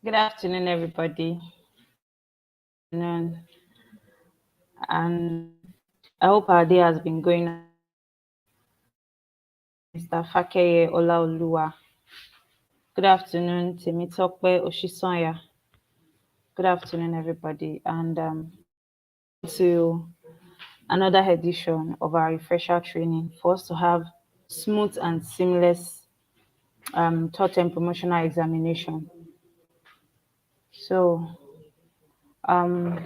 Good afternoon, everybody. And I hope our day has been going. Mr. Fakeye Olaoluwa. Good afternoon, Temitope Oshisonya. Good afternoon, everybody, and to another edition of our refresher training for us to have smooth and seamless thought and promotional examination. So, um,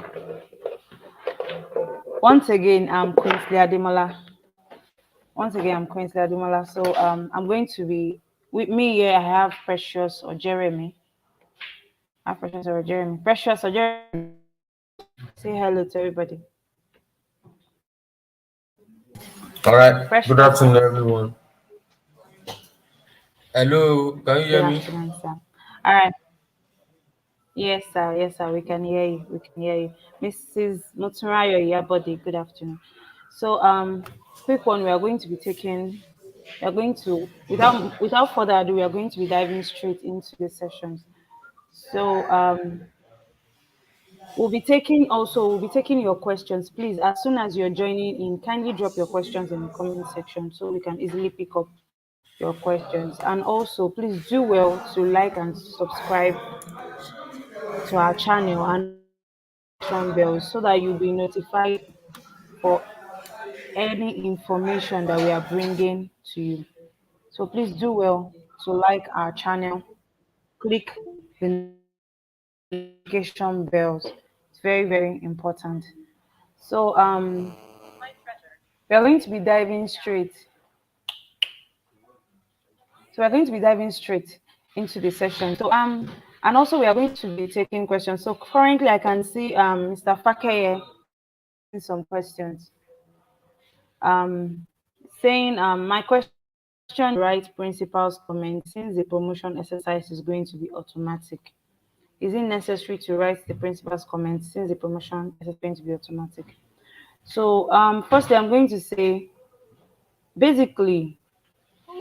once again, I'm Quincy Ademola. Once again, I'm Quincy Ademola. So, I'm going to be with me here. I have Precious or Jeremy. I have Precious or Jeremy. Precious or Jeremy. Say hello to everybody. All right. Good Precious. afternoon, everyone. Hello. Can you Good hear me? afternoon, sir. All right. Yes, sir. Yes, sir. We can hear you. We can hear you. Mrs. Muturayo Yabodi, good afternoon. So, quick one. We are going to be taking. We are going to, without further ado, we are going to be diving straight into the sessions. So, we'll be taking your questions. Please, as soon as you're joining in, kindly drop your questions in the comment section so we can easily pick up your questions. And also, please do well to like and subscribe to our channel and bell so that you'll be notified for any information that we are bringing to you. So please do well to like our channel, click the notification bells. It's very, very important. So we're going to be diving straight. So we're going to be diving straight into the session. So and also we are going to be taking questions. So currently I can see Mr. Fakeye some questions. Um saying my question write principal's comment since the promotion exercise is going to be automatic. Is it necessary to write the principal's comment since the promotion is going to be automatic? So firstly I'm going to say basically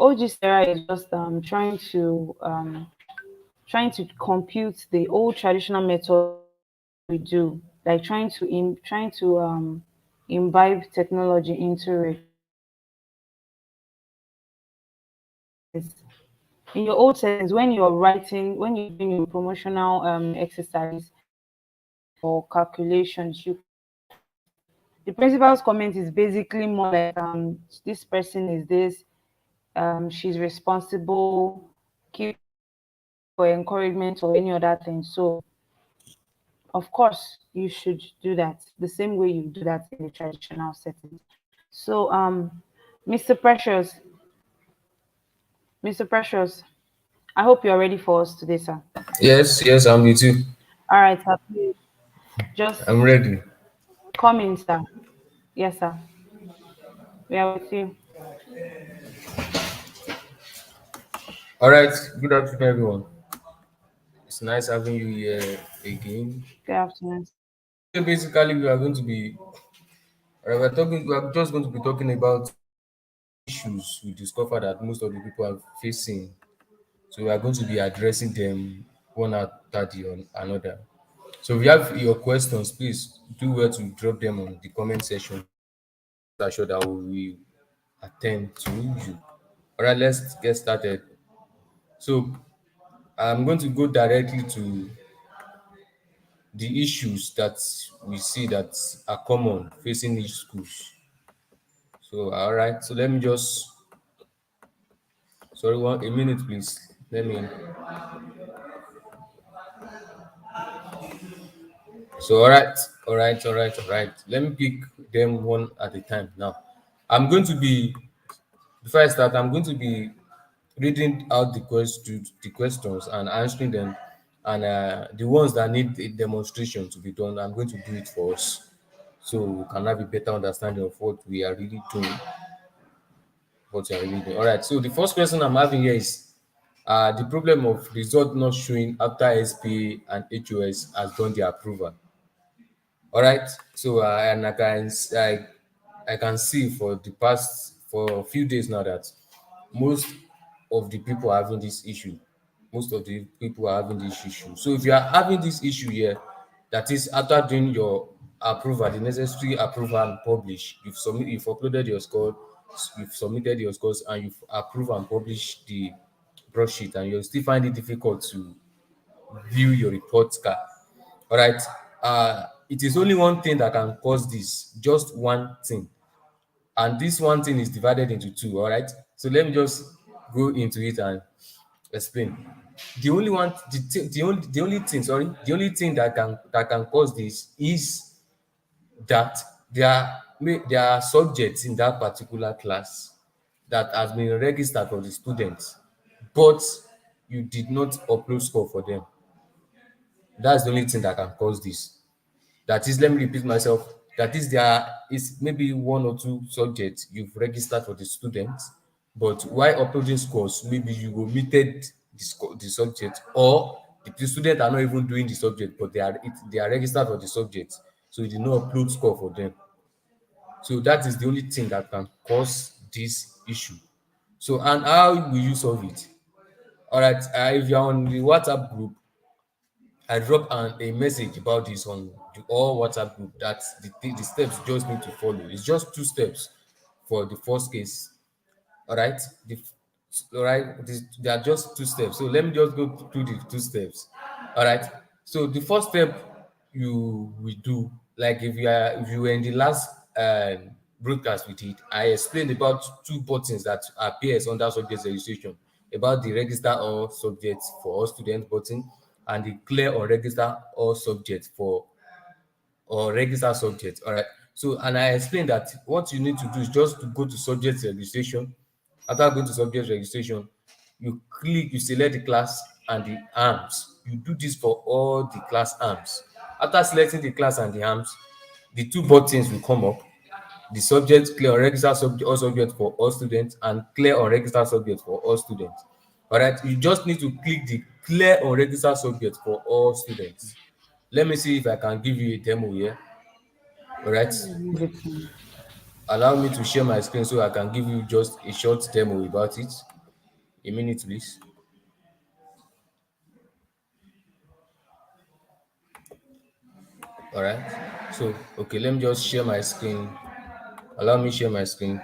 OGSERA is just trying to compute the old traditional method we do, like trying to imbibe technology into it. In your old settings, when you're doing your promotional exercise or calculations, you the principal's comment is basically more like this person is this, she's responsible, keep for encouragement or any other thing. So of course you should do that the same way you do that in the traditional setting. So Mr. Precious, Mr. Precious, I hope you're ready for us today, sir. Yes, yes, I'm with you. All right, sir. Please just I'm ready. come in, sir. Yes, sir. We are with you. All right. Good afternoon, everyone. It's nice having you here again. Good afternoon. So basically, we are going to be, we are just going to be talking about issues we discover that most of the people are facing. So we are going to be addressing them one after another. So if you have your questions, please do well to drop them on the comment section. I'm sure that we will attend to you. All right, let's get started. So I'm going to go directly to the issues that we see that are common facing each schools. So all right, so let me just sorry one a minute please. Let me so all right. Let me pick them one at a time now. I'm going to be before I start, I'm going to be reading out the questions and answering them, and the ones that need a demonstration to be done, I'm going to do it for us, so we can have a better understanding of what we are really doing, what we are really doing. All right. So the first question I'm having here is the problem of result not showing after SPA and HOS has done the approval. All right. So and I can see for the past for a few days now that most of the people are having this issue. most of the people are having this issue. So if you are having this issue here, that is after doing your approval, the necessary approval and publish, you've uploaded your score, you've submitted your scores, and you've approved and published the broadsheet, and you still find it difficult to view your report card. All right. It is only one thing that can cause this, just one thing. And this one thing is divided into two. All right. So let me just go into it and explain. The only one, the only thing, sorry, the only thing that can cause this is that there are subjects in that particular class that has been registered for the students, but you did not upload score for them. That's the only thing that can cause this. That is, let me repeat myself. That is, there is maybe one or two subjects you've registered for the students, but while uploading scores, maybe you omitted the subject, or the students are not even doing the subject, but they are registered for the subject, so you did not upload score for them. So that is the only thing that can cause this issue. So, and how will you solve it? All right, if you're on the WhatsApp group, I drop a message about this on the all WhatsApp group. That's the steps you just need to follow. It's just two steps for the first case. All right. All right. There are just two steps. So let me just go through the two steps. All right. So the first step you will do, like if you were in the last broadcast with it, I explained about two buttons that appears under subject registration, about the register all subjects for all students button, and the clear or register all subjects for or register subject. All right. So, and I explained that what you need to do is just to go to subject registration. After going to subject registration, you select the class and the arms. You do this for all the class arms. After selecting the class and the arms, the two buttons will come up. The subject clear or register subject, all subject for all students, and clear or register subject for all students. All right. You just need to click the clear or register subject for all students. Let me see if I can give you a demo here. All right. Allow me to share my screen so I can give you just a short demo about it. A minute, please. All right. So, okay, let me just share my screen. Allow me share my screen.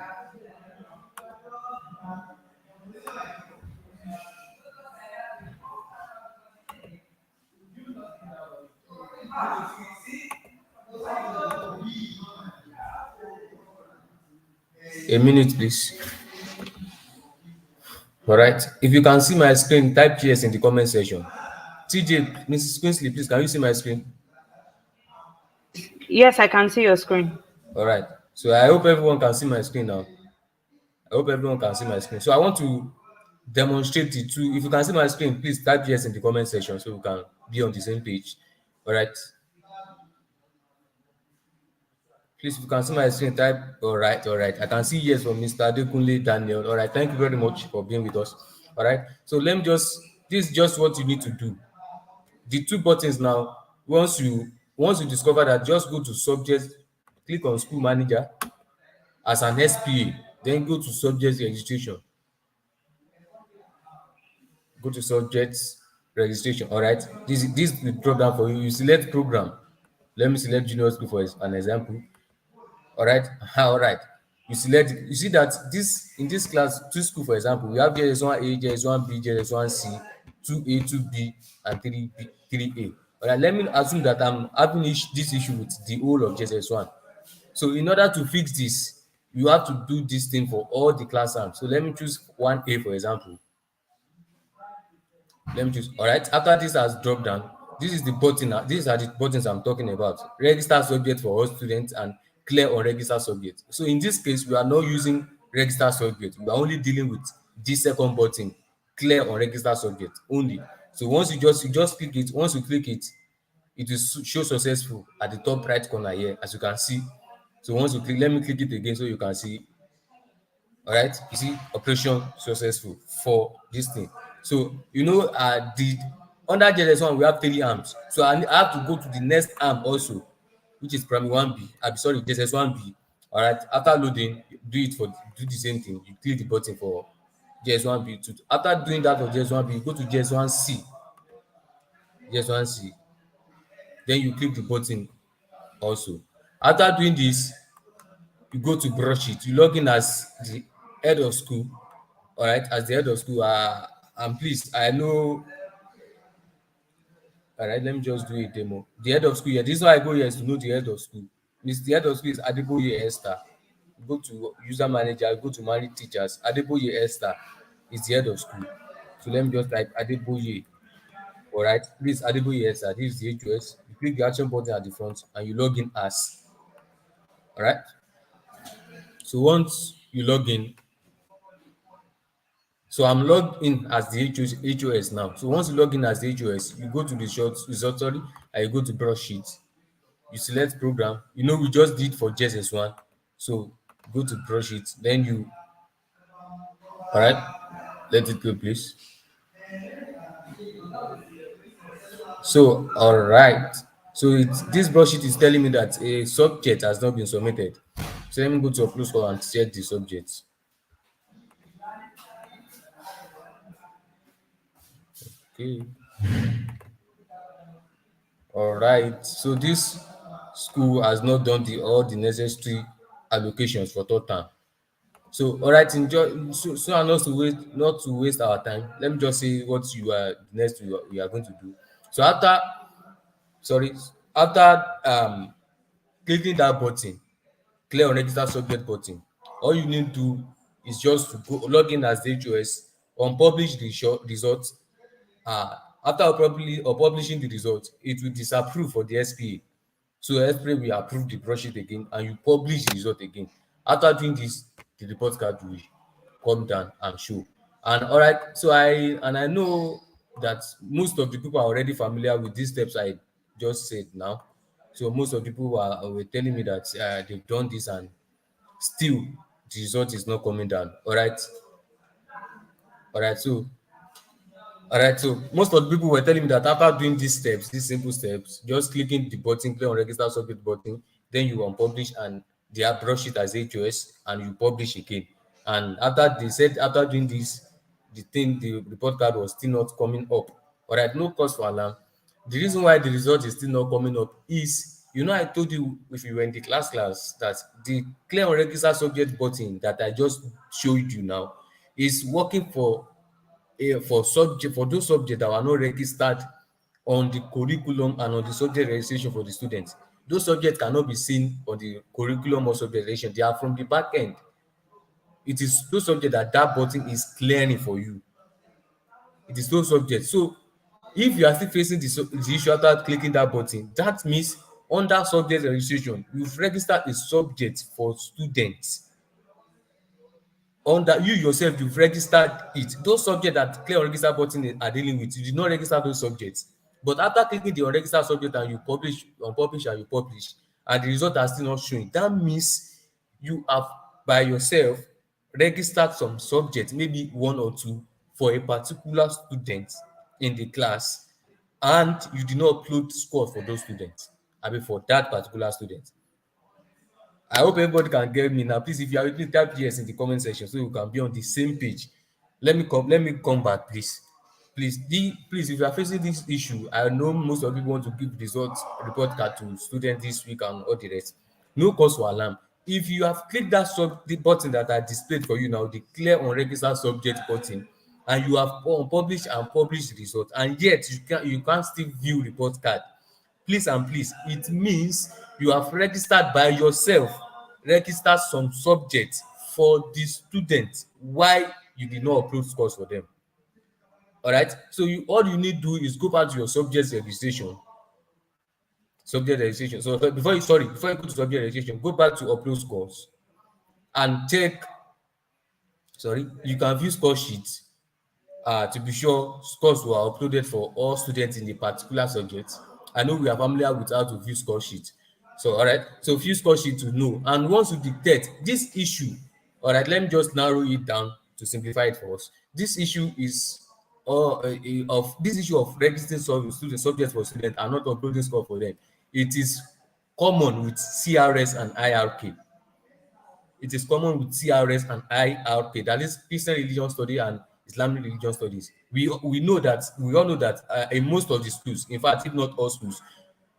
A minute, please. All right. If you can see my screen, type yes in the comment section. TJ, Mrs. Quinsley, please, can you see my screen? Yes, I can see your screen. All right. So I hope everyone can see my screen now. I hope everyone can see my screen. So I want to demonstrate the two. If you can see my screen, please type yes in the comment section so we can be on the same page. All right. Please, if you can see my screen, type all right, all right. I can see yes from Mr. Adekunle Daniel. All right. Thank you very much for being with us. All right. So let me just, this is just what you need to do. The two buttons now, once you discover that, just go to subject, click on school manager as an SPA, then go to subject registration. Go to subject registration. All right. This is the drop down for you. You select program. Let me select junior school for an example. All right. All right. You select, you see that this in this class, two school, for example, we have JS1A, JS1B, JS1C, 2A, 2B, and 3B, 3A. All right, let me assume that I'm having this issue with the whole of JS1. So in order to fix this, you have to do this thing for all the class arms. So let me choose 1A, for example. Let me choose. All right. After this has dropped down, this is the button. These are the buttons I'm talking about. Register subject for all students and clear unregistered subject. So in this case, we are not using register subject. We are only dealing with this second button, clear unregistered subject only. So once you just click it. Once you click it, it will show successful at the top right corner here, as you can see. So once you click, let me click it again so you can see. All right, you see operation successful for this thing. So the under JS1 we have 3 arms, so I have to go to the next arm also, which is primary 1B. I'm sorry, JS1B. All right, after loading, do the same thing. You click the button for JS1B2. After doing that of JS1B, you go to JS1C. JS1C. Then you click the button also. After doing this, you go to brush it. You log in as the head of school. All right, as the head of school. And please, I know. All right, let me just do a demo. The head of school here. This is why I go here is to know the head of school. Miss the head of school is Adeboye Esther. Go to user manager, go to manage teachers. Adeboye Esther is the head of school. So let me just type Adeboye. All right, please Adeboye Esther. This is the HOS. You click the action button at the front and you log in as. All right. So once you log in, so I'm logged in as the HOS now. So once you log in as the HOS, you go to the short repository and you go to brush sheet. You select program. You know we just did for JSS1. So go to brush it. Then you, all right, let it go, please. So all right. So this brush sheet is telling me that a subject has not been submitted. So let me go to upload score and check the subject. Okay. All right. So this school has not done all the necessary allocations for third term. So all right, enjoy. So and not to waste our time. Let me just say what you are next we are going to do. So sorry, after clicking that button, clear on register subject button, all you need to do is just to go log in as the HOS, unpublish the results. After publishing the result, it will disapprove for the SPA. So SPA will approve the project again and you publish the result again. After doing this, the report card will come down and show. And all right, so I know that most of the people are already familiar with these steps I just said now. So most of the people were telling me that they've done this and still the result is not coming down. All right, so all right, so most of the people were telling me that after doing these steps, these simple steps, just clicking the button, click on register subject button, then you unpublish and they have brush it as HOS and you publish again. And after they said after doing this, the report card was still not coming up. All right, no cause for alarm. The reason why the result is still not coming up is, I told you if you were in the class that the clear on register subject button that I just showed you now is working for those subjects that were not registered on the curriculum and on the subject registration for the students. Those subjects cannot be seen on the curriculum or subject registration. They are from the back end. It is those subjects that button is clearing for you. It is those subjects. So if you are still facing the issue after clicking that button, that means under subject registration, you've registered a subject for students. Under you yourself, you've registered it. Those subjects that clear unregistered button are dealing with, you did not register those subjects. But after clicking the unregistered subject and you unpublish and you publish, and the result are still not showing, that means you have by yourself registered some subject, maybe one or two, for a particular student in the class, and you did not upload scores for those students, I mean for that particular student. I hope everybody can get me now. Please, if you are with me, type yes in the comment section so we can be on the same page. Let me come back, please. Please, if you are facing this issue, I know most of people want to give results report card to students this week and all the rest. No cause for alarm. If you have clicked the button that I displayed for you now, the clear unregistered subject button, and you have published and published the result, and yet you can't still view report card, please and please, it means you have registered by yourself, registered some subject for the student. Why you did not upload scores for them? All right, so all you need to do is go back to your subject registration. So before you go to subject registration, go back to upload scores and check. Sorry, you can view score sheets to be sure scores were uploaded for all students in a particular subject. I know we are familiar with how to view score sheet. So, all right, so view score sheet to know. And once you detect this issue, all right, let me just narrow it down to simplify it for us. This issue is of registering subjects for students and not uploading score for them. It is common with CRS and IRK. It is common with CRS and IRK, that is Christian religion study and Islamic religion studies. We all know that in most of the schools, in fact, if not all schools,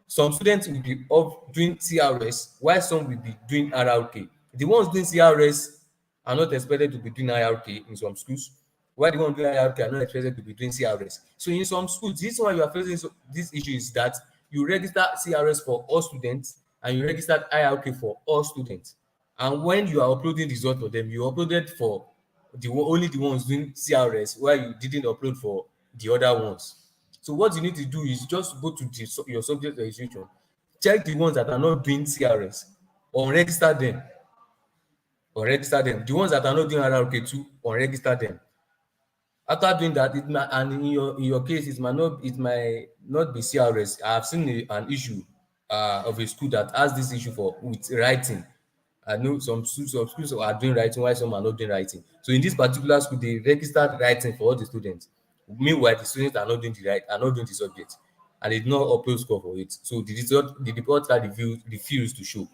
some students will be doing CRS while some will be doing RRK. The ones doing CRS are not expected to be doing IRK in some schools, while the ones doing IRK are not expected to be doing CRS. So in some schools, this is why you are facing this issue, is that you register CRS for all students and you register IRK for all students. And when you are uploading results for them, you uploaded for only the ones doing CRS, while you didn't upload for the other ones. So what you need to do is just go to your subject registration, check the ones that are not doing CRS, unregister them, the ones that are not doing RRK too, unregister them. After doing that, and in your case, it might not be CRS. I have seen an issue of a school that has this issue with writing. I know some schools are doing writing while some are not doing writing. So in this particular school, they registered writing for all the students. Meanwhile, the students are not doing the subject, and they did not upload score for it. So the report card refused to show.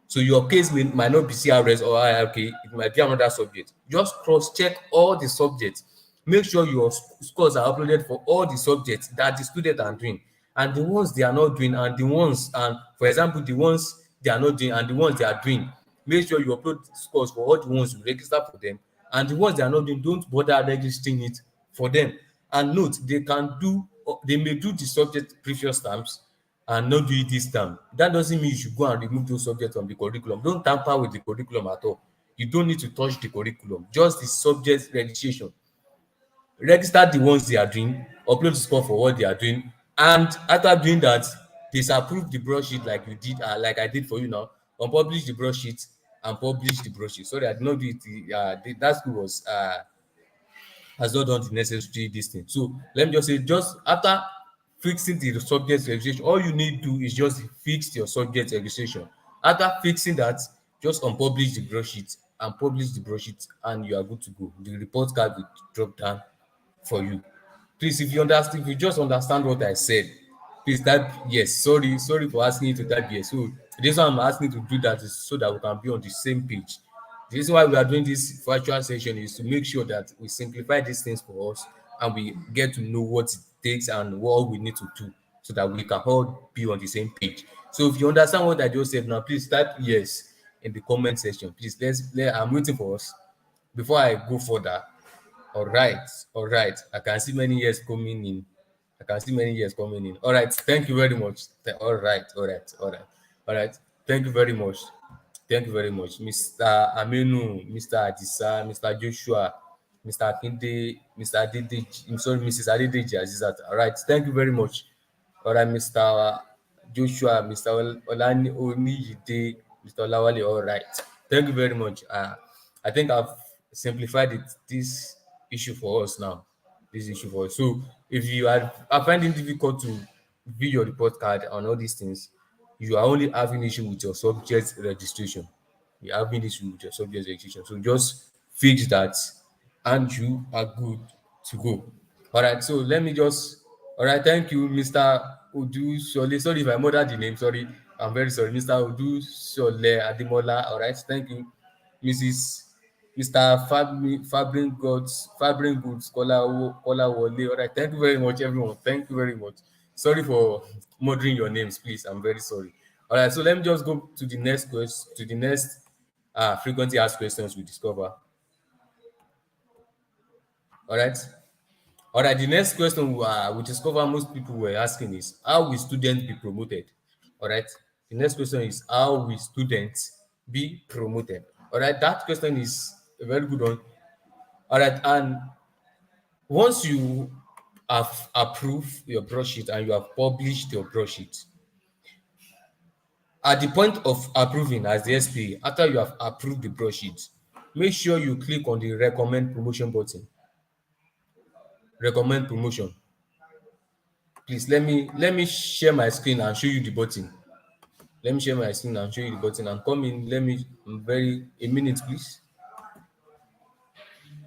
So your case might not be CRS or IRK, it might be another subject. Just cross-check all the subjects. Make sure your scores are uploaded for all the subjects that the students are doing. And the ones they are not doing, for example, the ones they are not doing and the ones they are doing, make sure you upload scores for all the ones you register for them. And the ones they are not doing, don't bother registering it for them. And note, they may do the subject previous times and not do it this time. That doesn't mean you should go and remove those subjects from the curriculum. Don't tamper with the curriculum at all. You don't need to touch the curriculum, just the subject registration. Register the ones they are doing, upload the score for what they are doing, and after doing that, disapprove the broadsheet like you did, like I did for you now. Unpublish the broadsheet and publish the broadsheet. Sorry, I did not do it. That school has not done the necessary this thing. So let me just say, just after fixing the subject registration, all you need to do is just fix your subject registration. After fixing that, just unpublish the broadsheet and publish the broadsheet, and you are good to go. The report card will drop down for you. Please, if you just understand what I said, please type yes. Sorry for asking you to type yes. So the reason I'm asking you to do that is so that we can be on the same page. The reason why we are doing this virtual session is to make sure that we simplify these things for us and we get to know what it takes and what we need to do so that we can all be on the same page. So if you understand what I just said now, please type yes in the comment section. Please, I'm waiting for us before I go further. All right. I can see many years coming in. All right. Thank you very much. All right. Thank you very much. Mr. Aminu, Mr. Adisa, Mr. Joshua, Mr. Akinde, Mr. Adedeji, I'm sorry, Mrs. Adedeji Azizat. All right. Thank you very much. All right, Mr. Joshua, Mr. Olani Oniyide, Mr. Olawale. All right. Thank you very much. I think I've simplified this issue for us now. So if you are finding it difficult to view your report card and all these things, you are only having issue with your subject registration. You're having issue with your subject registration. So just fix that and you are good to go. All right. So let me just all right. Thank you, Mr. Udu Sole. Sorry if I murdered the name. Sorry. I'm very sorry. Mr. Udu Sole Ademola. All right. Thank you. Mrs. Mr. Fabrin Goods, Kola Wole. All right. Thank you very much, everyone. Thank you very much. Sorry for murdering your names, please. I'm very sorry. All right. So let me just go to the next question, to the next frequently asked questions we discover. All right. All right. The next question we discover most people were asking is, how will students be promoted? All right. The next question is, how will students be promoted? All right. That question is a very good one. All right. And once you have approved your broadsheet and you have published your broadsheet, at the point of approving as the SPA, after you have approved the broadsheet, make sure you click on the recommend promotion button. Recommend promotion. Please let me share my screen and show you the button. Let me share my screen and show you the button and come in. A minute, please.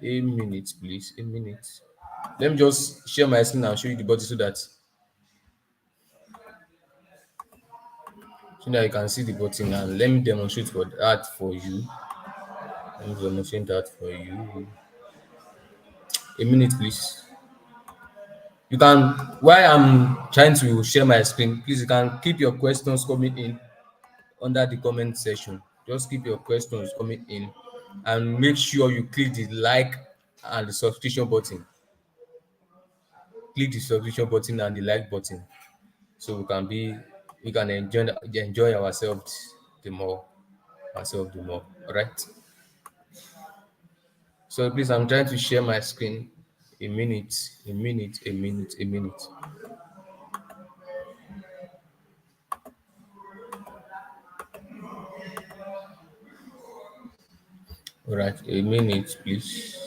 A minute, please. A minute. Let me just share my screen and show you the button so that you can see the button, and let me demonstrate for that for you. I'm promoting that for you. A minute, please. You can, while I'm trying to share my screen, please you can keep your questions coming in under the comment section. Just keep your questions coming in and make sure you click the like and the subscription button. Click the subscription button and the like button so we can enjoy ourselves the more All right. So please, I'm trying to share my screen. A minute, a minute, a minute, a minute. All right, a minute, please.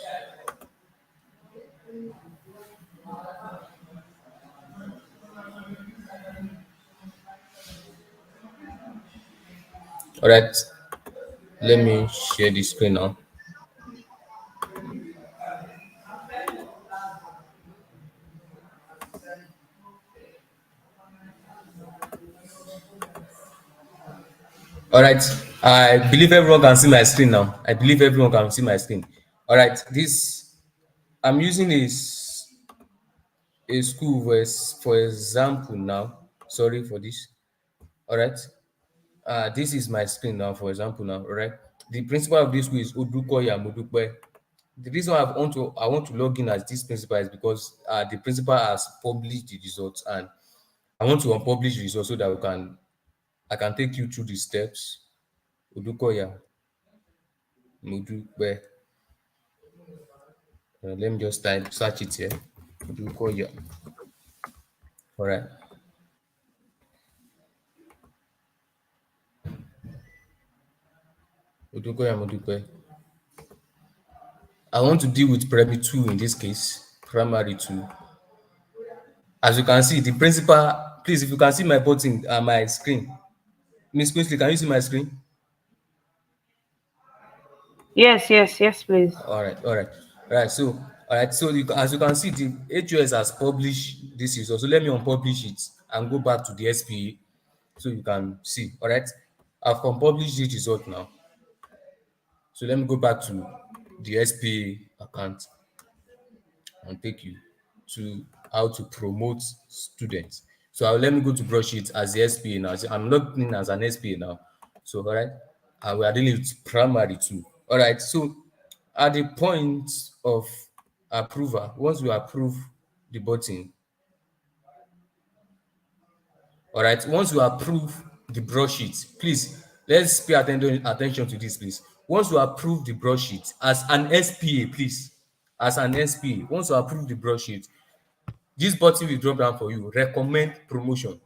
All right, let me share the screen now. All right, I believe everyone can see my screen now. I believe everyone can see my screen. All right, this I'm using a school for example now. Sorry for this. All right, this is my screen now. For example now. All right, the principal of this school is Odukoya Modupe. The reason why I want to log in as this principal is because the principal has published the results, and I want to unpublish the results so that I can take you through the steps. Odukoya Modupe. Let me just type search it here. Odukoya. All right. Odukoya Modupe. I want to deal with primary two in this case. Primary two. As you can see, the principal. Please, if you can see my button, my screen. Miss Quinsley, can you see my screen? Yes, yes, yes, please. All right. So, all right. So, as you can see, the HOS has published this result. So, let me unpublish it and go back to the SPA so you can see. All right. I've unpublished this result now. So, let me go back to the SPA account and take you to how to promote students. So, let me go to brush it as the SPA now. So I'm logged in as an SPA now. So, all right. And we are dealing with primary two. All right. So, at the point of approval, once you approve the button, all right, once you approve the broadsheet, please let's pay attention to this, please. Once you approve the broadsheet as an SPA, please, as an SPA, once you approve the broadsheet, this button will drop down for you. Recommend promotion.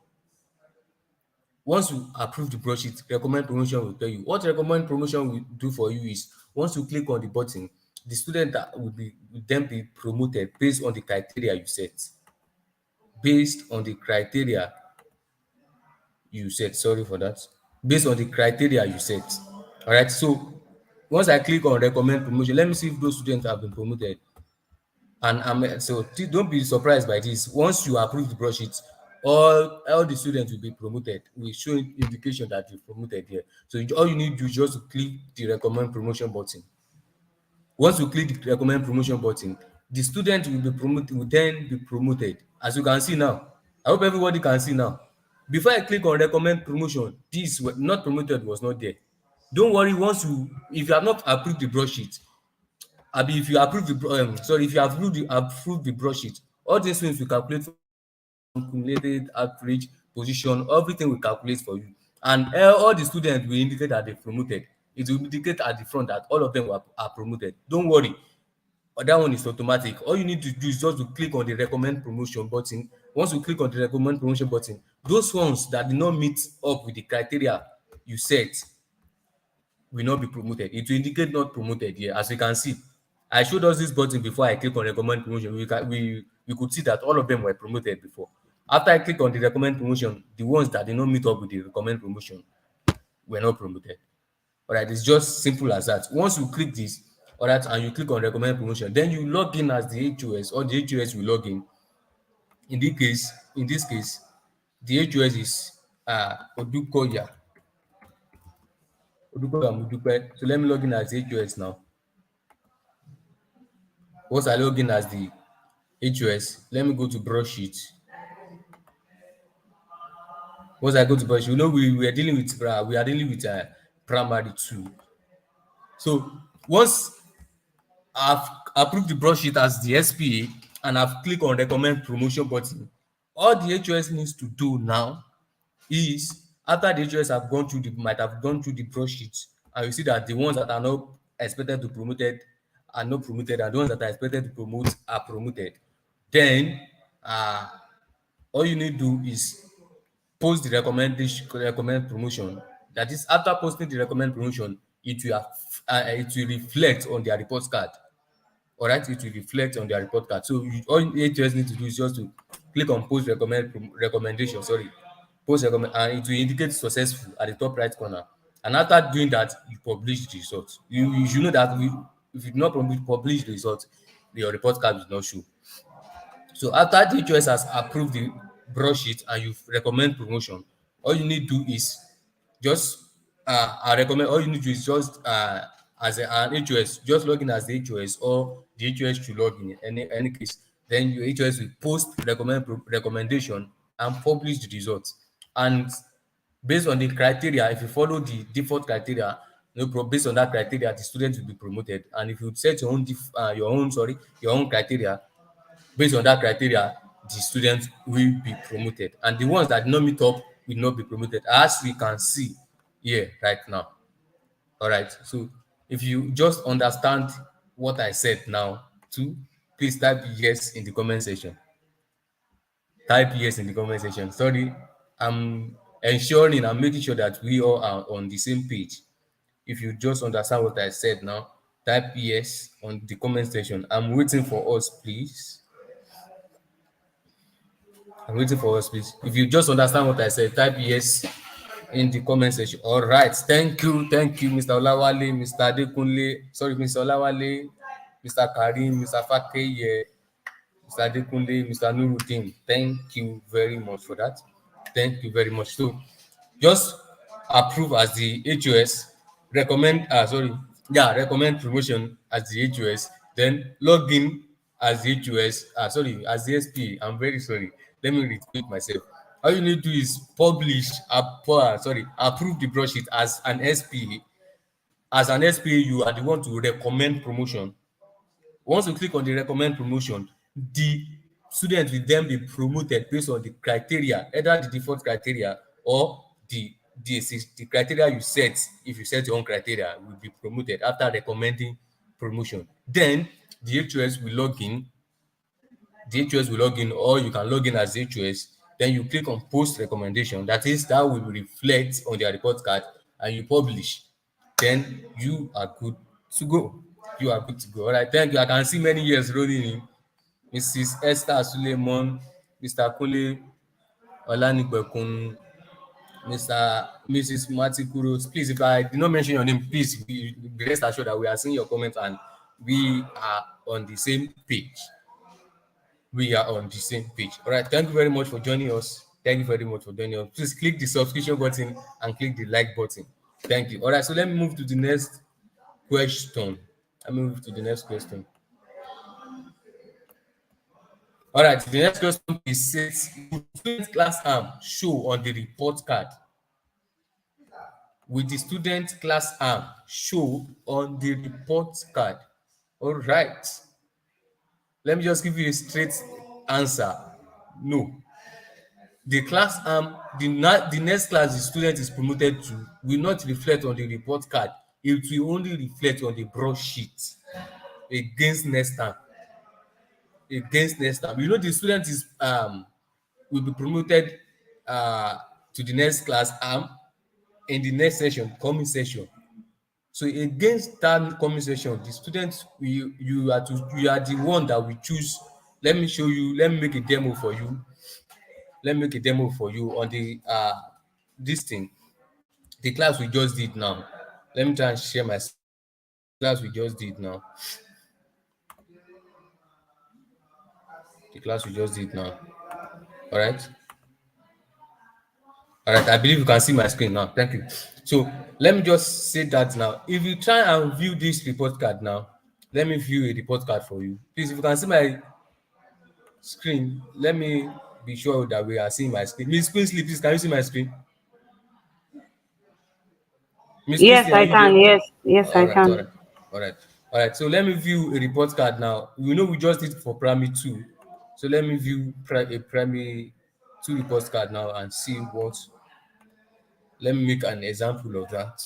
Once you approve the broadsheet, recommend promotion will tell you. What recommend promotion will do for you is once you click on the button, the student that will then be promoted based on the criteria you set. Based on the criteria you set. Sorry for that. Based on the criteria you set. All right. So once I click on recommend promotion, let me see if those students have been promoted. And don't be surprised by this. Once you approve the broadsheet, all the students will be promoted. We show indication that you promoted here. So all you need to do is just to click the recommend promotion button. Once you click the recommend promotion button, the student will then be promoted. As you can see now, I hope everybody can see now. Before I click on recommend promotion, this not promoted was not there. Don't worry. If you have not approved the broadsheet, if you approve if you approve the broadsheet, all these things will calculate for cumulated average position, everything will calculate for you, and all the students will indicate that they promoted. It will indicate at the front that all of them are promoted. Don't worry, that one is automatic. All you need to do is just to click on the recommend promotion button. Once you click on the recommend promotion button, those ones that did not meet up with the criteria you set will not be promoted. It will indicate not promoted here. As you can see, I showed us this button before I click on recommend promotion. We could see that all of them were promoted before. After I click on the recommend promotion, the ones that did not meet up with the recommend promotion were not promoted. All right, it's just simple as that. Once you click this, all right, and you click on recommend promotion, then you log in as the HOS, or the HOS will log in. In this case, the HOS is Odukoya So let me log in as HOS now. Once I log in as the HOS, let me go to broadsheet. Once I go to broadsheet, we are dealing with primary two. So once I've approved the broadsheet as the SPA and I've clicked on recommend promotion button, all the HOS needs to do now is, after the HOS might have gone through the broadsheet, and you see that the ones that are not expected to promoted are not promoted, and the ones that are expected to promote are promoted. Then all you need to do is post the recommend promotion. That is, after posting the recommend promotion, it will reflect on their report card. All right, it will reflect on their report card. So all HOS need to do is just to click on post recommendation, post recommend, and it will indicate successful at the top right corner. And after doing that, you publish the results. You should know that if you do not publish the results, your report card will not show. So after the HOS has approved the broadsheet and you recommend promotion, all you need to do is just I recommend all you need to do is just as an HOS, just log in as the HOS, or the HOS should log in any case. Then your HOS will post recommendation and publish the results. And based on the criteria, if you follow the default criteria, based on that criteria, the student will be promoted. And if you set your own criteria, based on that criteria, the students will be promoted, and the ones that did not meet up will not be promoted, as we can see here right now. All right, so if you just understand what I said now too, please type yes in the comment section. Type yes in the comment section. Sorry, I'm making sure that we all are on the same page. If you just understand what I said now, type yes on the comment section. I'm waiting for us, please. I'm waiting for us, please. If you just understand what I said, type yes in the comment section. All right. Thank you, Mr. Olawale, Mr. Adekunle. Sorry, Mr. Olawale, Mr. Karim, Mr. Fakeye, Mr. Adekunle, Mr. Nuruddin. Thank you very much for that. Thank you very much. So, just approve as the HOS. Recommend promotion as the HOS. Then log in as the HOS. As the SP. I'm very sorry. Let me repeat myself. All you need to do is approve the broadsheet as an SP. As an SP, you are the one to recommend promotion. Once you click on the recommend promotion, the student will then be promoted based on the criteria, either the default criteria or the criteria you set. If you set your own criteria, will be promoted after recommending promotion. Then the HOS will log in. The HOS will log in, or you can log in as HOS. Then you click on post recommendation. That will reflect on their report card, and you publish. Then you are good to go. You are good to go. All right, thank you. I can see many years rolling in. Mrs. Esther Suleiman, Mr. Kunle Olanigbekun, Mrs. Matikuros. Please, if I did not mention your name, please be rest assured that we are seeing your comments and we are on the same page. We are on the same page. All right, thank you very much for joining us. Thank you very much for joining us. Please click the subscription button and click the like button. Thank you. All right, so let me move to the next question. All right, the next question is says, would student class arm show on the report card? Will the student class arm show on the report card? All right. Let me just give you a straight answer. No. The class the next class the student is promoted to will not reflect on the report card. It will only reflect on the broadsheet against next term. You know, the student is will be promoted to the next class in the next session, coming session. So against that coming session, the students you are the one that we choose. Let me show you. Let me make a demo for you. On the this thing, the class we just did now. Let me try and share my class we just did now. The class we just did now. All right. All right, I believe you can see my screen now. Thank you. So let me just say that now. If you try and view this report card now, let me view a report card for you. Please, if you can see my screen, let me be sure that we are seeing my screen. Miss Queensley, please, can you see my screen? Miss Yes, Queensley, are I you can. there? Yes, yes, All I right, all can. right, all right, all right. So let me view a report card now. We know we just did for primary two. So let me view a primary two report card now and see what. Let me make an example of that.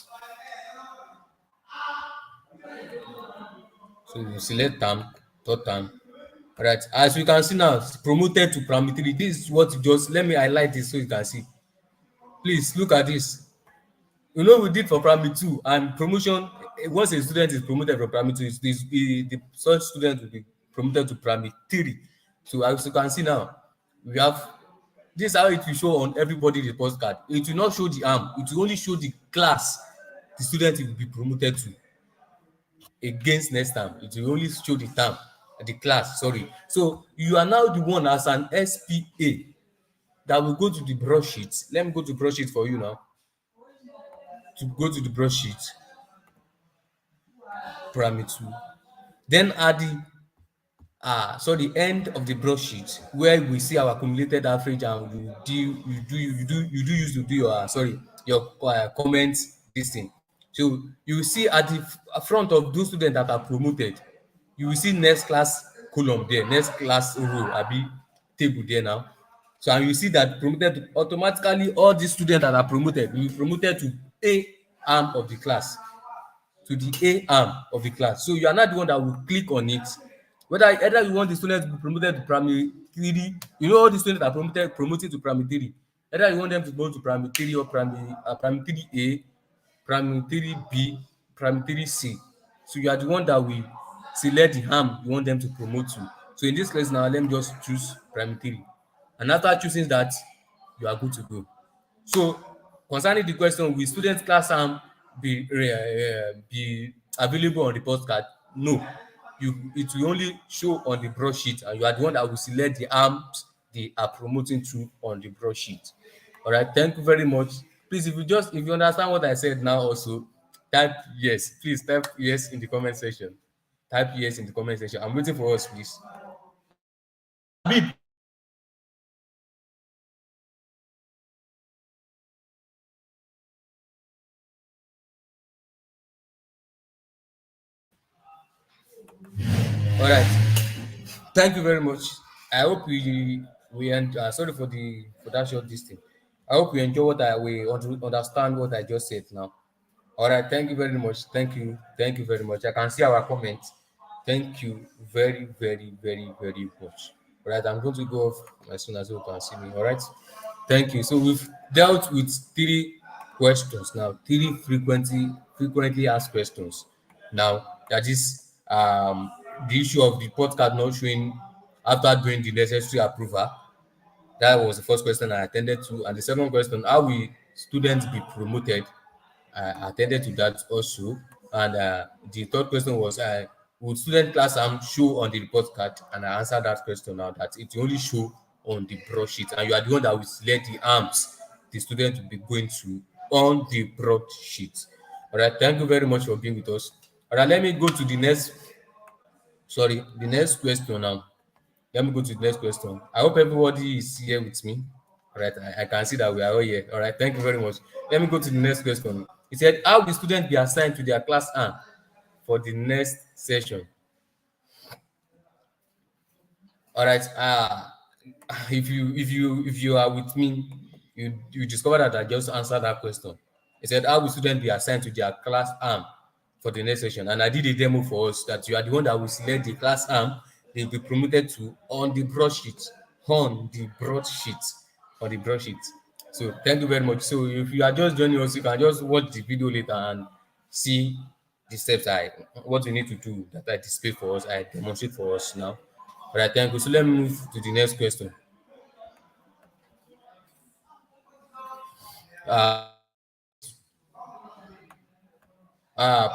So you select term, third term. All right. As you can see now, it's promoted to primary three. This is what you just let me highlight this so you can see. Please look at this. You know we did for primary two and promotion. Once a student is promoted from primary two, the such student will be promoted to primary three. So as you can see now, we have this is how it will show on everybody report card. It will not show the arm. It will only show the class the student will be promoted to against next term. It will only show the term, the class. Sorry. So you are now the one as an SPA that will go to the broadsheet. Let me go to broadsheet for you now. To go to the broadsheet, pyramid two. Then at the end of the broadsheet where we see our accumulated average and you do use to do your your comment this thing. So you will see at the front of those students that are promoted, you will see next class column there, next class row abi table there now. So and you see that promoted automatically all these students that are promoted will be promoted to A arm of the class, to the A arm of the class. So you are not the one that will click on it. Whether either you want the students to be promoted to primary three, you know all the students that are promoted to primary three. Either you want them to go to primary three or primary three A, primary three B, primary three C. So you are the one that will select the arm you want them to promote to. So in this case now, let me just choose primary three. And after choosing that, you are good to go. So concerning the question, will student class be available on the postcard? No, it will only show on the broadsheet, and you are the one that will select the arms they are promoting to on the broadsheet. All right, thank you very much. Please, if you understand what I said now, also type yes. Please type yes in the comment section. Type yes in the comment section. I'm waiting for us, please. Abib. All right. Thank you very much. I hope we and sorry for that short distance. I hope you enjoy what we understand what I just said now. All right, thank you very much. Thank you very much. I can see our comments. Thank you very, very, very, very much. All right, I'm going to go off as soon as you can see me. All right, thank you. So we've dealt with three questions now, three frequently asked questions. Now that is the issue of the podcast not showing after doing the necessary approval. That was the first question I attended to, and the second question: how will students be promoted? I attended to that also. And the third question was, would student class show on the report card? And I answered that question now that it will only show on the broadsheet, and you are the one that will select the arms the student will be going to on the broadsheet. All right, thank you very much for being with us. All right, let me go to the next question now. Let me go to the next question. I hope everybody is here with me. All right, I can see that we are all here. All right, thank you very much. Let me go to the next question. He said, how will students be assigned to their class arm for the next session? All right. If you are with me, you discover that I just answered that question. He said, how will students be assigned to their class arm for the next session? And I did a demo for us that you are the one that will select the class arm they'll be promoted to on the broadsheet. On the broadsheet. On the broadsheet. So thank you very much. So if you are just joining us, you can just watch the video later and see the steps what we need to do that I display for us, I demonstrate for us now. All right, thank you. So let me move to the next question.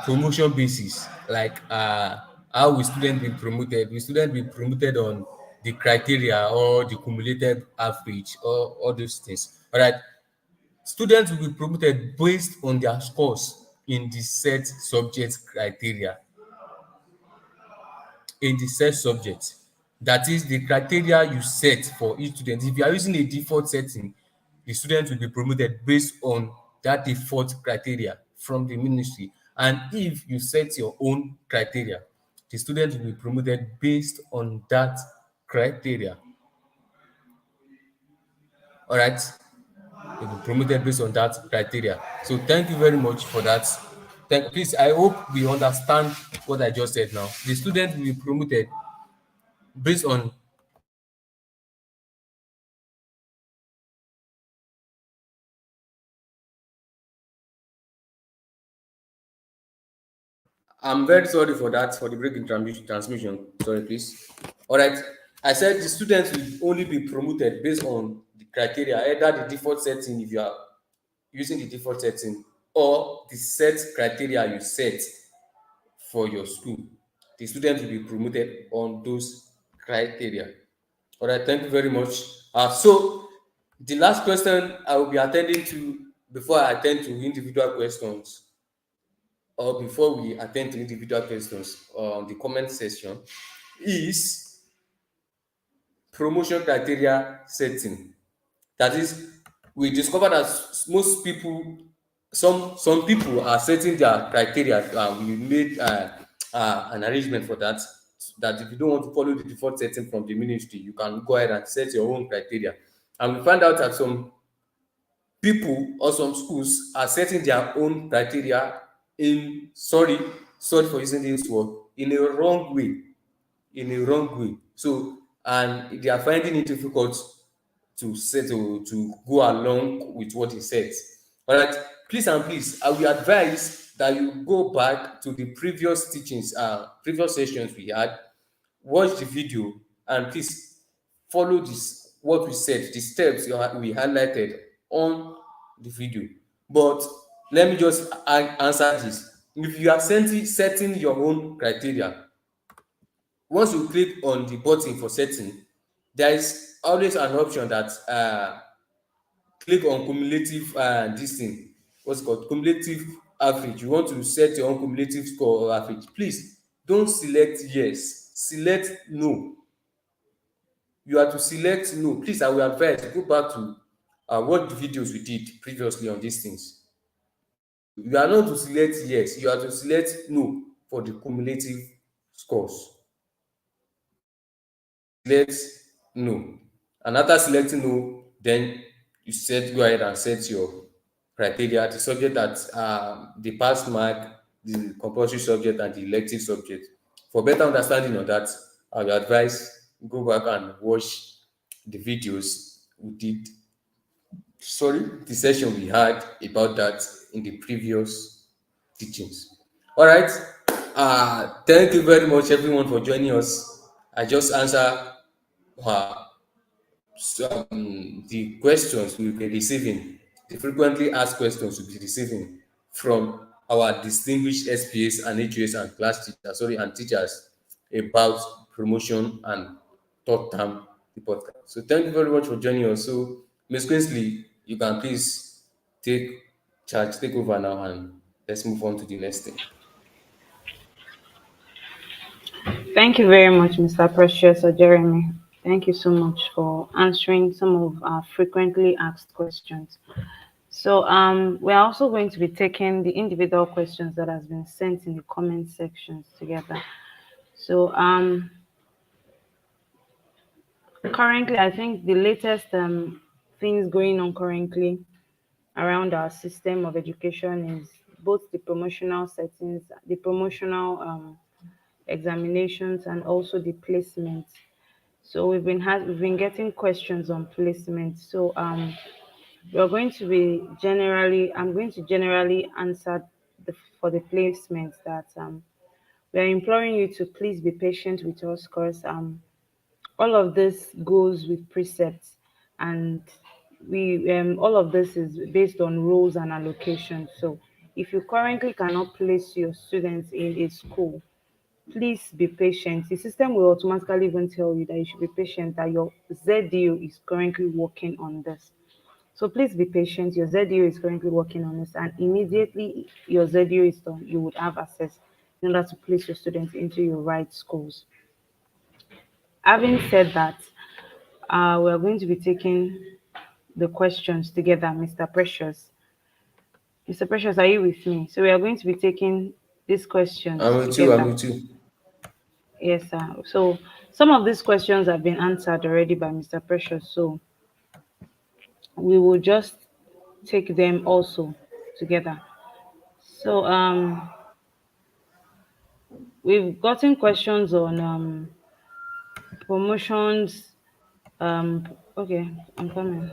Promotion basis, like how will student be promoted? Will student be promoted on the criteria or the cumulative average or all those things? All right. Students will be promoted based on their scores in the set subject criteria. In the set subject, that is the criteria you set for each student. If you are using a default setting, the student will be promoted based on that default criteria from the ministry. And if you set your own criteria, the student will be promoted based on that criteria. All right, will be promoted based on that criteria. So thank you very much for that. Please, I hope we understand what I just said now. The student will be promoted based on. I'm very sorry for that, for the break in transmission. Sorry, please. All right. I said the students will only be promoted based on the criteria, either the default setting if you are using the default setting, or the set criteria you set for your school. The students will be promoted on those criteria. All right. Thank you very much. So the last question I will be attending to before I attend to individual questions, or before we attend to individual questions on the comment section, is promotion criteria setting. That is, we discovered that most people, some people are setting their criteria. We made an arrangement for that. That if you don't want to follow the default setting from the ministry, you can go ahead and set your own criteria. And we find out that some people or some schools are setting their own criteria in sorry for using this word, in a wrong way, so, and they are finding it difficult to set to go along with what he says. All right, please and please, I will advise that you go back to the previous teachings, previous sessions we had, watch the video, and please follow this what we said, the steps we highlighted on the video. But let me just answer this. If you are setting your own criteria, once you click on the button for setting, there is always an option that click on cumulative this thing, what's it called, cumulative average. You want to set your own cumulative score or average, please don't select yes, select no. You have to select no. Please, I will advise go back to watch the videos we did previously on these things. You are not to select yes, you have to select no for the cumulative scores. Select no, and after selecting no, then you go ahead and set your criteria, the subject that the pass mark, the compulsory subject and the elective subject. For better understanding of that, I will advise go back and watch the videos we did, the session we had about that in the previous teachings. All right, thank you very much everyone for joining us. I just answer uh, the questions we will be receiving, the frequently asked questions we'll be receiving from our distinguished SPAs and HOs and class teachers, and teachers about promotion and third term the podcast. So thank you very much for joining us. So Ms. Quinsley, you can please take take over now, and let's move on to the next thing. Thank you very much, Mr. Precious or Jeremy. Thank you so much for answering some of our frequently asked questions. So we're also going to be taking the individual questions that has been sent in the comment sections together. So currently, I think the latest things going on currently around our system of education is both the promotional settings, the promotional examinations, and also the placement. So we've been getting questions on placement. So we're going to be generally I'm going to generally answer for the placement that we are imploring you to please be patient with us, because all of this goes with precepts, and we all of this is based on rules and allocations. So if you currently cannot place your students in a school, please be patient. The system will automatically even tell you that you should be patient, that your ZDO is currently working on this. So please be patient. Your ZDO is currently working on this, and immediately your ZDO is done, you would have access in order to place your students into your right schools. Having said that, we are going to be taking the questions together, Mr. Precious. Mr. Precious, are you with me? So we are going to be taking these questions I'm with you. I'm together. with you. Yes, sir. So some of these questions have been answered already by Mr. Precious. So we will just take them also together. So we've gotten questions on promotions. Okay, I'm coming.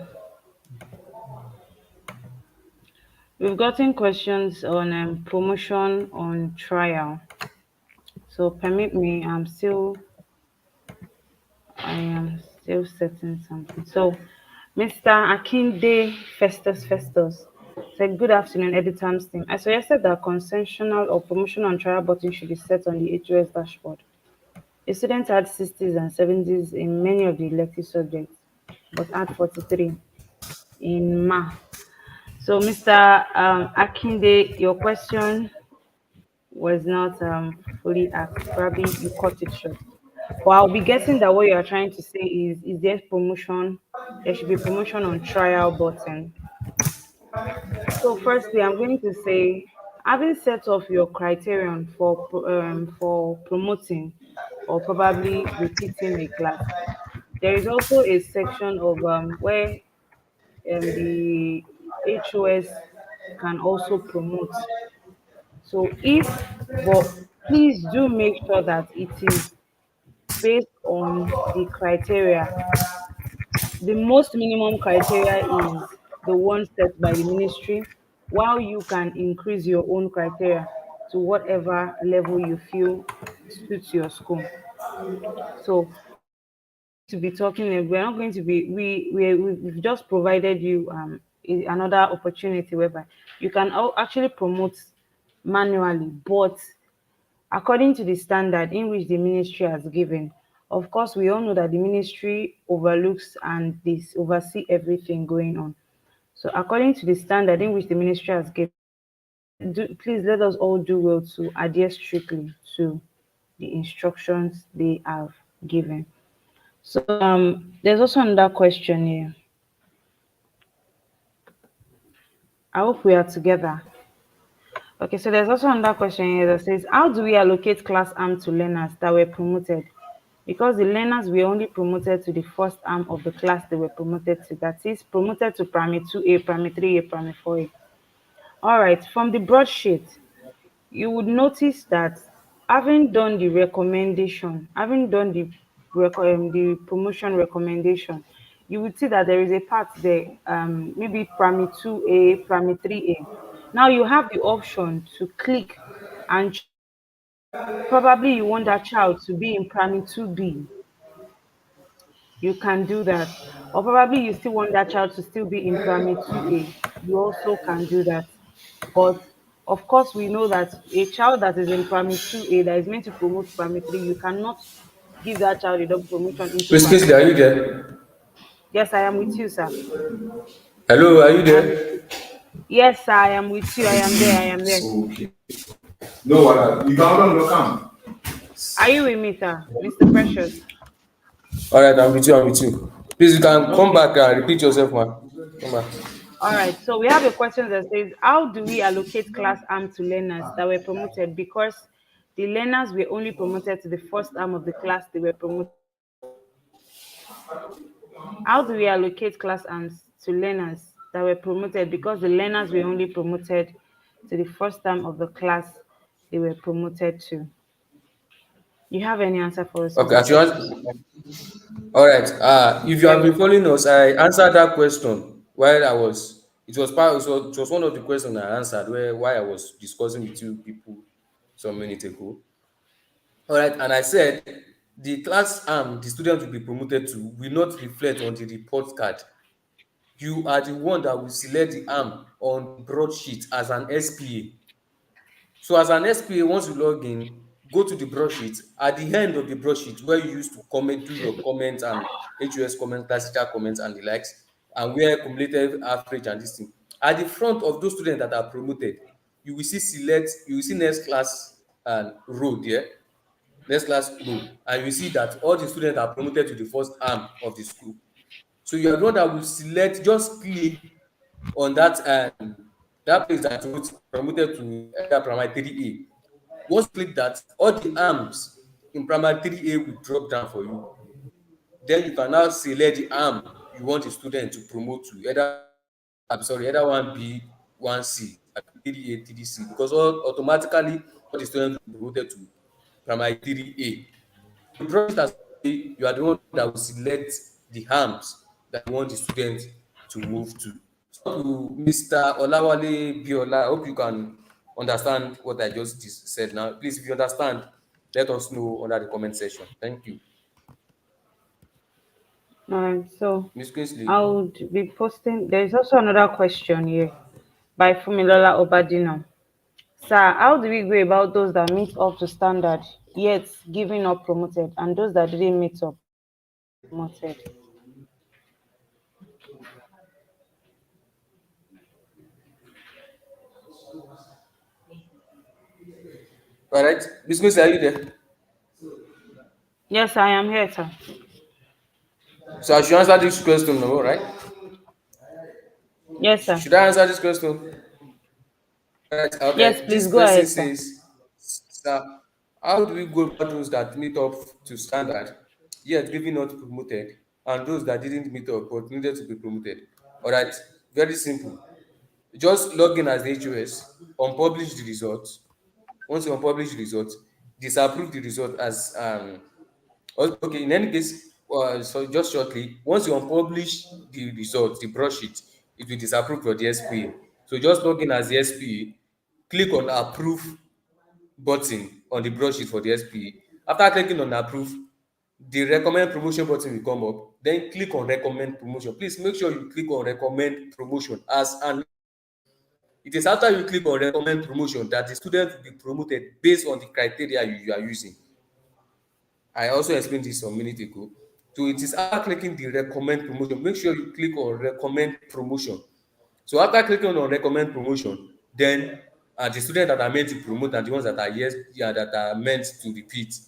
We've gotten questions on promotion on trial. So permit me, I am still setting something. So Mr. Akinde Festus said, Good afternoon, Editor's team. I suggested that consensual or promotion on trial button should be set on the HOS dashboard. A student had 60s and 70s in many of the elective subjects, but had 43 in math. So, Mr. Akinde, your question was not fully asked. Probably you cut it short. But I'll be guessing that what you are trying to say is there promotion? There should be promotion on trial button. So, firstly, I'm going to say, having set off your criterion for promoting or probably repeating a class, there is also a section of where the HOS can also promote. So but please do make sure that it is based on the criteria. The most minimum criteria is the one set by the ministry, while you can increase your own criteria to whatever level you feel suits your school. So to be talking, we're not going to be we've just provided you another opportunity whereby you can actually promote manually, but according to the standard in which the ministry has given. Of course, we all know that the ministry overlooks and this oversee everything going on. So according to the standard in which the ministry has given, please let us all do well to adhere strictly to the instructions they have given. So there's also another question here. I hope we are together. Okay, so there's also another question here that says, how do we allocate class arm to learners that were promoted? Because the learners were only promoted to the first arm of the class they were promoted to, that is promoted to primary 2A, primary 3A, primary 4A. All right, from the broadsheet, you would notice that having done the promotion recommendation, you would see that there is a part there, maybe primary 2A, primary 3A. Now you have the option to click and probably you want that child to be in primary 2B, you can do that. Or probably you still want that child to still be in primary 2A, you also can do that. But of course, we know that a child that is in primary 2A that is meant to promote primary 3, you cannot give that child a double promotion into Please, primary Kingsley, are 3. you there? Yes, I am with you, sir. Hello, are you I am with there? you. Yes, sir, I am with you. I am there. I am there. Okay. No, what? You can't come. Are you with me, sir? Mr. Precious. All right, I'm with you. I'm with you. Please, you can come Okay. back and repeat yourself, man. Come back. All right. So we have a question that says, how do we allocate class arm to learners that were promoted? Because the learners were only promoted to the first arm of the class they were promoted. How do we allocate class arms to learners that were promoted because the learners were only promoted to the first term of the class they were promoted to? You have any answer for us, Okay, Mr. as you Precious? want. All right. If you have Very been well. following us, I answered that question while I was. It was part. It was one of the questions I answered where while I was discussing with you people some minutes ago. All right, and I said the class the student will be promoted to will not reflect on the report card. You are the one that will select the on the broadsheet as an SPA. So as an SPA, once you log in, go to the broadsheet. At the end of the broadsheet, where you used to comment, do your comments and HOS comments, class teacher comments, and the likes, and where cumulative average and this thing. At the front of those students that are promoted, you will see next class row there, next class row, and you see that all the students are promoted to the first arm of the school. So you are the one that will select, just click on that place that wrote promoted to either primary 3A. Once you click that, all the arms in primary 3A will drop down for you. Then you can now select the arm you want the student to promote to, either I'm sorry, either 1B, 1C, 3A, 3C, because automatically all the students will be promoted to primary 3A. You draw it as you are the one that will select the arms that you want the student to move to. So to Mr. Olawale Biola, I hope you can understand what I just said now. Please, if you understand, let us know under the comment section. Thank you. All right, so Ms. Kingsley. I would be posting. There is also another question here by Fumilola Obadino. Sir, how do we go about those that meet up to standard yet giving up promoted, and those that didn't meet up promoted? All right. Ms. Kingsley, are you there? Yes, I am here, sir. So I should answer this question, no, right? Yes, sir. Should I answer this question? Right, Yes, okay. please This go person ahead, sir. says, sir, how do we go about those that meet up to standard, yet giving not promoted, and those that didn't meet up but needed to be promoted? All right, very simple. Just log in as the HOS, unpublish the results. Once you unpublish the results, disapprove the result as okay. In any case, so just shortly, once you unpublish the results, the broadsheet, it will disapprove for the SPA. So just log in as the SPA, click on approve button on the broadsheet for the SPA. After clicking on approve, the recommend promotion button will come up. Then click on recommend promotion. Please make sure you click on recommend promotion as an. It is after you click on recommend promotion that the student will be promoted based on the criteria you are using. I also explained this some minute ago. So it is after clicking the recommend promotion. Make sure you click on recommend promotion. So after clicking on recommend promotion, then the students that are meant to promote and the ones that are yes, yeah, that are meant to repeat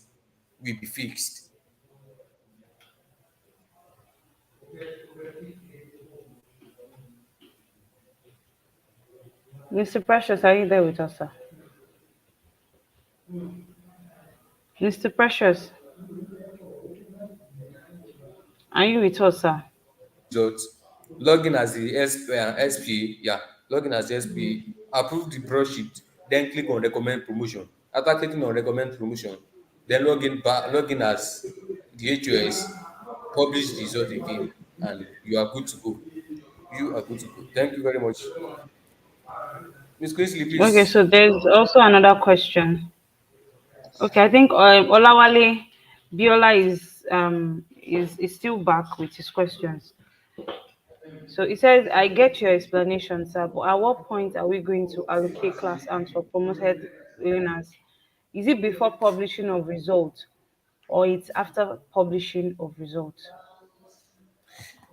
will be fixed. Mr. Precious, are you there with us, sir? Mr. Precious, are you with us, sir? Results, login as the SPA, yeah, login as the SPA, approve the broadsheet, then click on recommend promotion. After clicking on recommend promotion, then login as the HOS, publish the result again, and you are good to go. You are good to go. Thank you very much. Ms. Quincy, Okay, please. so there's also another question. Okay, I think Olawale Biola is still back with his questions. So it says, I get your explanation, sir, but at what point are we going to allocate class arms for promoted learners? Is it before publishing of results or it's after publishing of results?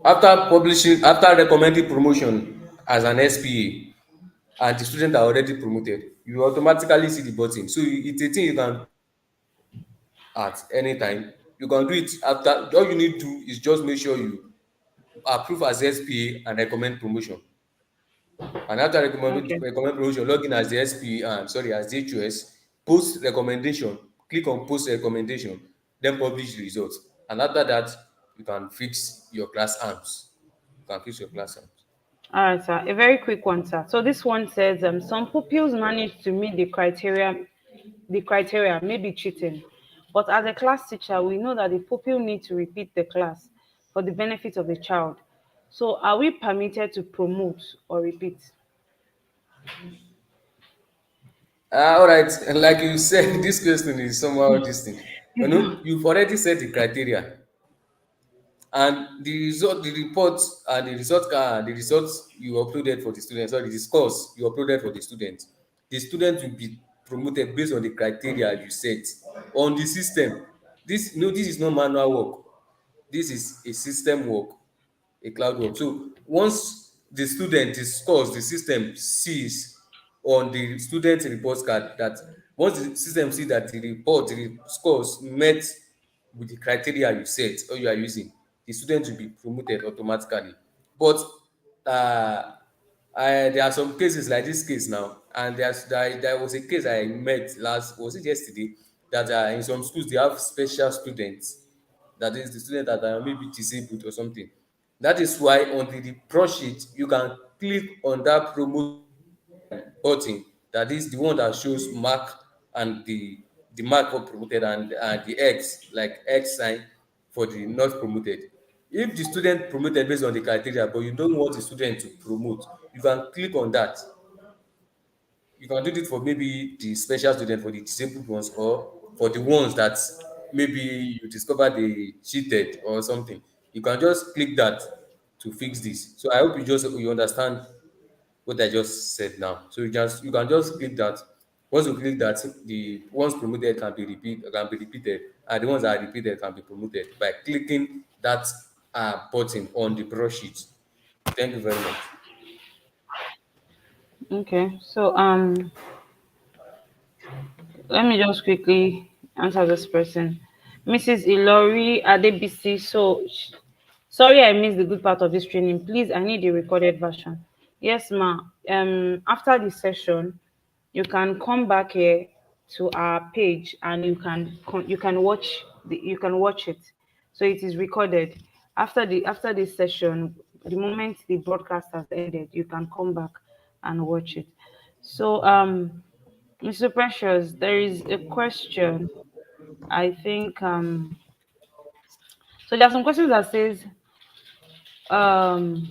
After recommending promotion as an SPA, and the students are already promoted, you automatically see the button. So it's a thing you can at any time. You can do it after. All you need to do is just make sure you approve as SPA and recommend promotion. And after Okay. recommend promotion, log in as the SPA and sorry as the HOS, post recommendation, click on post recommendation, then publish the results. And after that, you can fix your class arms. You can fix your class arms. All right, sir. A very quick one, sir. So this one says, some pupils manage to meet the criteria may be cheating. But as a class teacher, we know that the pupil need to repeat the class for the benefit of the child. So are we permitted to promote or repeat? All right, and like you said, this question is somehow this thing. You It's know, not. you've already set the criteria, and the result, the report, and the results you uploaded for the students, sorry, the scores you uploaded for the student will be promoted based on the criteria you set on the system. This, no, this is not manual work. This is a system work. a cloud work. So once the student, the scores, the system sees on the student report card that once the system see that the report, the scores met with the criteria you set or you are using, the student will be promoted automatically. But uh, there are some cases like this case now, and there was a case I met last, was it yesterday, that in some schools they have special students, that is the student that are maybe disabled or something. That is why on the pro sheet you can click on that promote button, that is the one that shows mark and the mark for promoted and the x, like x sign for the not promoted. If the student promoted based on the criteria but you don't want the student to promote, you can click on that. You can do it for maybe the special student, for the disabled ones, or for the ones that maybe you discover they cheated or something. You can just click that to fix this. So I hope you understand what I just said now. So you can just click that. Once you click that, the ones promoted can be repeated, and the ones that are repeated can be promoted by clicking that button on the broadsheet. Thank you very much. Okay. So let me just quickly answer this person. Mrs. Ilori Adebisi. Sorry I missed the good part of this training. Please, I need the recorded version. Yes, ma. After the session, you can come back here to our page and you can watch it. So it is recorded. After this session, the moment the broadcast has ended, you can come back and watch it. So Mr. Precious, there is a question. I think so there are some questions that says um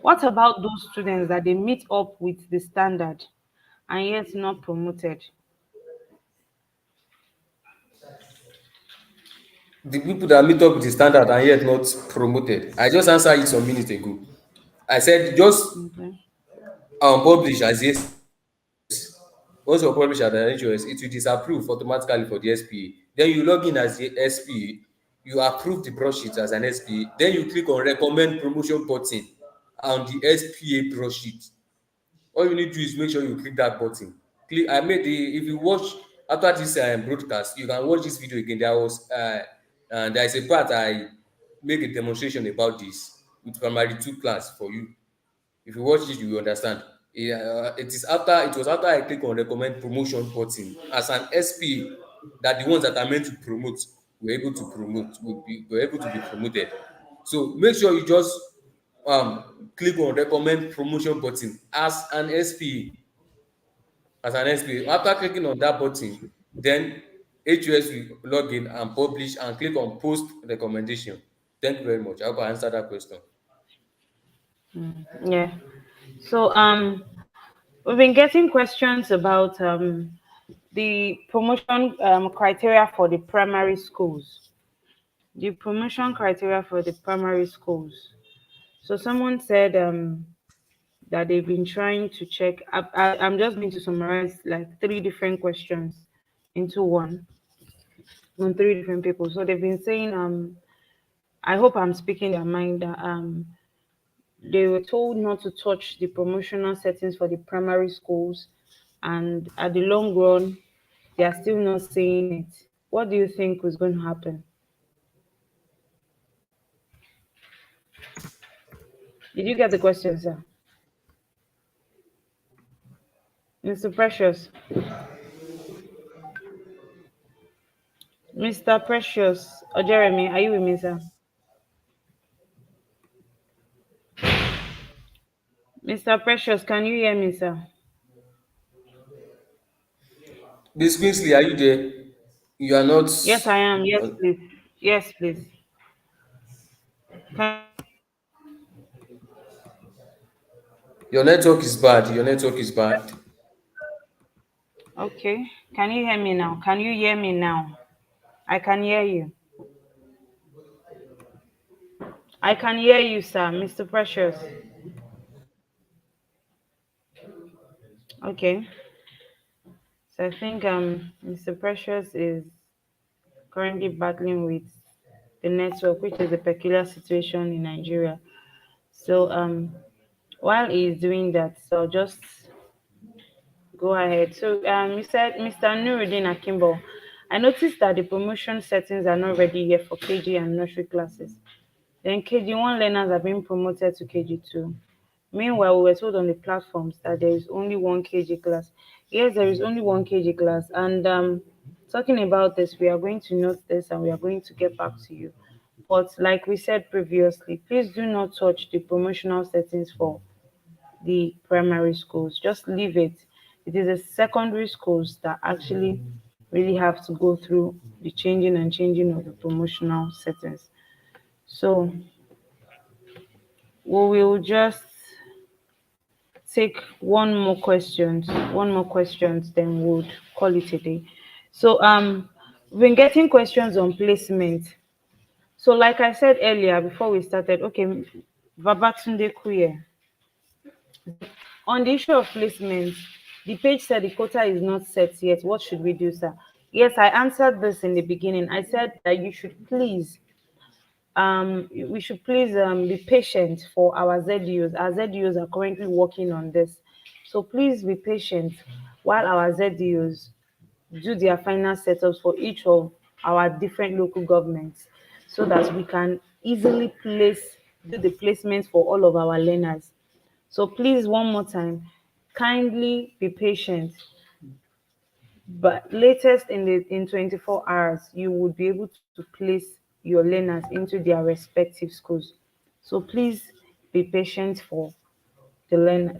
what about those students that they meet up with the standard and yet not promoted? The people that meet up with the standard and yet not promoted, I just answered it some minutes ago. I said just Okay. publish as yes. Once you publish as an HOS, it will disapprove automatically for the SPA. Then you log in as the SPA, you approve the broadsheet as an SPA, then you click on recommend promotion button on the SPA broadsheet. All you need to do is make sure you click that button. Click. I made the. If you watch after this broadcast, you can watch this video again. There is a part I make a demonstration about this with primary 2 class for you. If you watch it, you will understand. It was after I click on recommend promotion button as an SP that the ones that are meant to promote were able to be promoted. So make sure you just click on recommend promotion button as an SP. As an SP, after clicking on that button, then HOS will log in and publish and click on post recommendation. Thank you very much. I hope I answered that question. Yeah. So we've been getting questions about the promotion criteria for the primary schools. The promotion criteria for the primary schools. So someone said that they've been trying to check. I'm just going to summarize like three different questions into one on three different people. So they've been saying, I hope I'm speaking their mind that they were told not to touch the promotional settings for the primary schools, and at the long run, they are still not seeing it. What do you think was going to happen? Did you get the question, sir? Mr. Precious. Mr. Precious or Jeremy, are you with me, sir? Mr. Precious, can you hear me, sir? Miss Queensley, are you there? You are not. Yes, I am. Yes, uh, please. Yes, please. Can, Your network is bad. Your network is bad. okay. Can you hear me now? Can you hear me now? I can hear you. I can hear you, sir. Mr. Precious. Okay. So I think Mr. Precious is currently battling with the network, which is a peculiar situation in Nigeria. So while he's doing that, so I'll just go ahead. So you said Mr. Nuruddin Akimbo, I noticed that the promotion settings are not ready yet for KG and nursery classes. Then KG1 learners are being promoted to KG2. Meanwhile, we were told on the platforms that there is only one KG class. Yes, there is only one KG class. And talking about this, we are going to note this and we are going to get back to you. But like we said previously, please do not touch the promotional settings for the primary schools. Just leave it. It is the secondary schools that actually really have to go through the changing and changing of the promotional settings. So we will just take one more questions, then we'll call it a day. So we've been getting questions on placement. So like I said earlier before we started, okay, Babatunde Kuye, on the issue of placement, the page said the quota is not set yet. What should we do, sir? Yes, I answered this in the beginning. I said that you should please we should please be patient for our ZUs. Our ZUs are currently working on this. So please be patient while our ZUs do their final setups for each of our different local governments so that we can easily do the placement for all of our learners. So please, one more time, kindly be patient. But latest in 24 hours, you would be able to place your learners into their respective schools. So please be patient for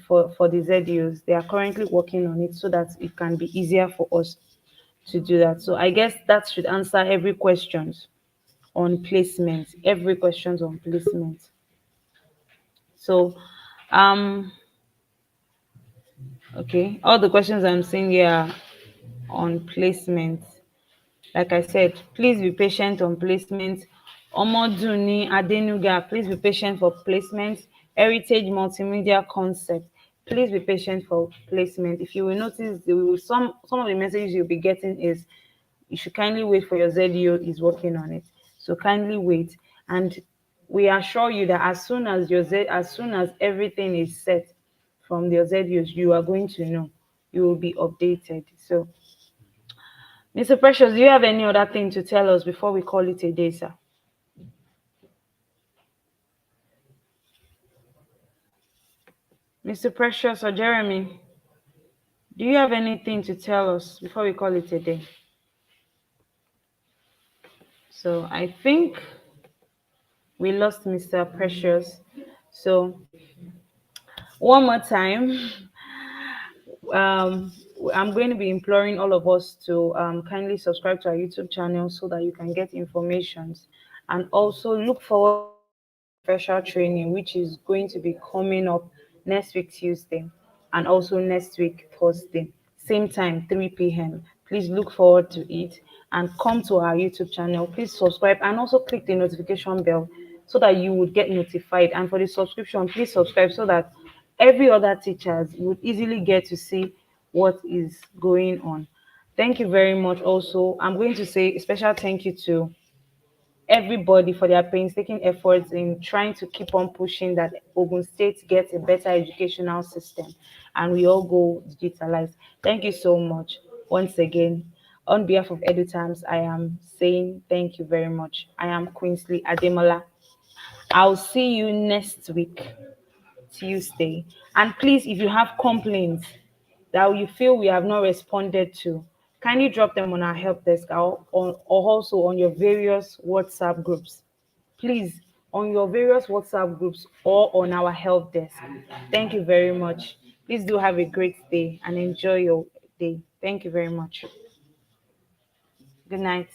for the ZUs. They are currently working on it so that it can be easier for us to do that. So I guess that should answer every questions on placement, every questions on placement. So um okay, all the questions I'm seeing here are on placement. Like I said, please be patient on placement. Omoduni Adenuga, please be patient for placement. Heritage Multimedia Concept, please be patient for placement. If you will notice, some of the messages you'll be getting is you should kindly wait for your ZEO is working on it. So kindly wait, and we assure you that as soon as everything is set from your ZEOs, you are going to know. You will be updated. So Mr. Precious, do you have any other thing to tell us before we call it a day, sir? Mr. Precious or Jeremy, do you have anything to tell us before we call it a day? So I think we lost Mr. Precious. So one more time, um, I'm going to be imploring all of us to kindly subscribe to our YouTube channel so that you can get informations and also look forward to special training, which is going to be coming up next week, Tuesday, and also next week, Thursday, same time, 3 p.m. Please look forward to it and come to our YouTube channel. Please subscribe and also click the notification bell so that you would get notified. And for the subscription, please subscribe so that every other teachers would easily get to see what is going on. Thank you very much. Also, I'm going to say a special thank you to everybody for their painstaking efforts in trying to keep on pushing that Ogun State gets a better educational system and we all go digitalized. Thank you so much. Once again, on behalf of EduTimes, I am saying thank you very much. I am Queensley Ademola. I'll see you next week, Tuesday. And please, if you have complaints that you feel we have not responded to, kindly drop them on our help desk or also on your various WhatsApp groups. Please, on your various WhatsApp groups or on our help desk. Thank you very much. Please do have a great day and enjoy your day. Thank you very much. Good night.